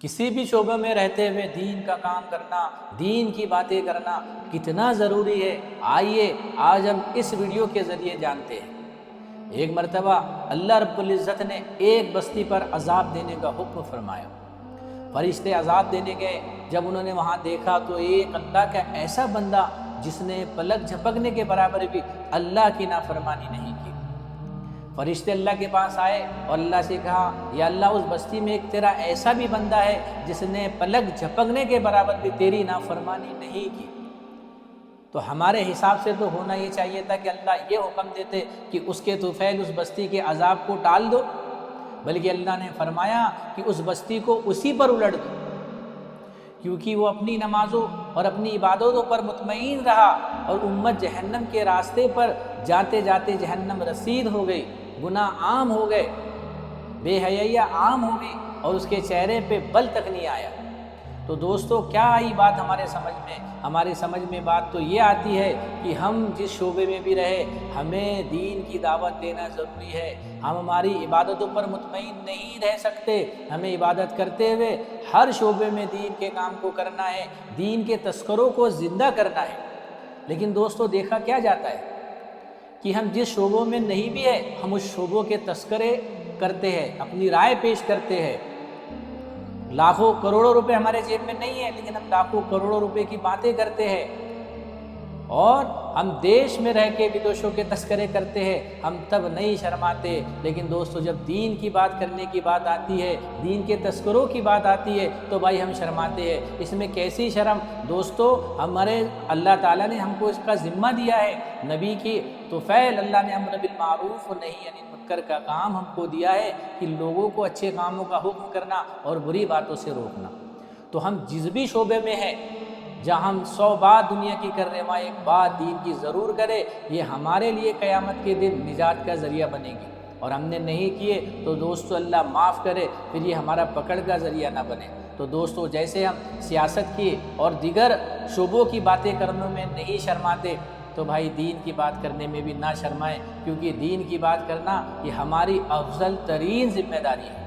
کسی بھی شعبے میں رہتے ہوئے دین کا کام کرنا، دین کی باتیں کرنا کتنا ضروری ہے، آئیے آج ہم اس ویڈیو کے ذریعے جانتے ہیں۔ ایک مرتبہ اللہ رب العزت نے ایک بستی پر عذاب دینے کا حکم فرمایا۔ فرشتے عذاب دینے گئے، جب انہوں نے وہاں دیکھا تو ایک اللہ کا ایسا بندہ جس نے پلک جھپکنے کے برابر بھی اللہ کی نافرمانی نہیں کی۔ فرشتے اللہ کے پاس آئے اور اللہ سے کہا، یا اللہ اس بستی میں ایک تیرا ایسا بھی بندہ ہے جس نے پلک جھپکنے کے برابر بھی تیری نافرمانی نہیں کی۔ تو ہمارے حساب سے تو ہونا یہ چاہیے تھا کہ اللہ یہ حکم دیتے کہ اس کے طفیل اس بستی کے عذاب کو ٹال دو، بلکہ اللہ نے فرمایا کہ اس بستی کو اسی پر الٹ دو، کیونکہ وہ اپنی نمازوں اور اپنی عبادتوں پر مطمئن رہا اور امت جہنم کے راستے پر جاتے جاتے جہنم رسید ہو گئی، گناہ عام ہو گئے، بے حیائی عام ہو گئی اور اس کے چہرے پہ بل تک نہیں آیا۔ تو دوستو کیا آئی بات ہمارے سمجھ میں؟ ہماری سمجھ میں بات تو یہ آتی ہے کہ ہم جس شعبے میں بھی رہے ہمیں دین کی دعوت دینا ضروری ہے۔ ہم ہماری عبادتوں پر مطمئن نہیں رہ سکتے، ہمیں عبادت کرتے ہوئے ہر شعبے میں دین کے کام کو کرنا ہے، دین کے تذکروں کو زندہ کرنا ہے۔ لیکن دوستو دیکھا کیا جاتا ہے کہ ہم جس شعبوں میں نہیں بھی ہے ہم اس شعبوں کے تذکرے کرتے ہیں، اپنی رائے پیش کرتے ہیں۔ لاکھوں کروڑوں روپے ہمارے جیب میں نہیں ہے لیکن ہم لاکھوں کروڑوں روپے کی باتیں کرتے ہیں، اور ہم دیش میں رہ کے بدوشوں کے تذکرے کرتے ہیں، ہم تب نہیں شرماتے۔ لیکن دوستو جب دین کی بات کرنے کی بات آتی ہے، دین کے تذکروں کی بات آتی ہے تو بھائی ہم شرماتے ہیں۔ اس میں کیسی شرم؟ دوستو ہمارے اللہ تعالیٰ نے ہم کو اس کا ذمہ دیا ہے، نبی کی طفیل اللہ نے امر بالمعروف و نہی عن المنکر کا کام ہم کو دیا ہے کہ لوگوں کو اچھے کاموں کا حکم کرنا اور بری باتوں سے روکنا۔ تو ہم جس بھی شعبے میں ہیں، جہاں ہم 100 بات دنیا کی کر رہے وہاں ایک بات دین کی ضرور کرے، یہ ہمارے لیے قیامت کے دن نجات کا ذریعہ بنے گی، اور ہم نے نہیں کیے تو دوستو اللہ معاف کرے پھر یہ ہمارا پکڑ کا ذریعہ نہ بنے۔ تو دوستو جیسے ہم سیاست کی اور دیگر شعبوں کی باتیں کرنے میں نہیں شرماتے تو بھائی دین کی بات کرنے میں بھی نہ شرمائیں، کیونکہ دین کی بات کرنا یہ ہماری افضل ترین ذمہ داری ہے۔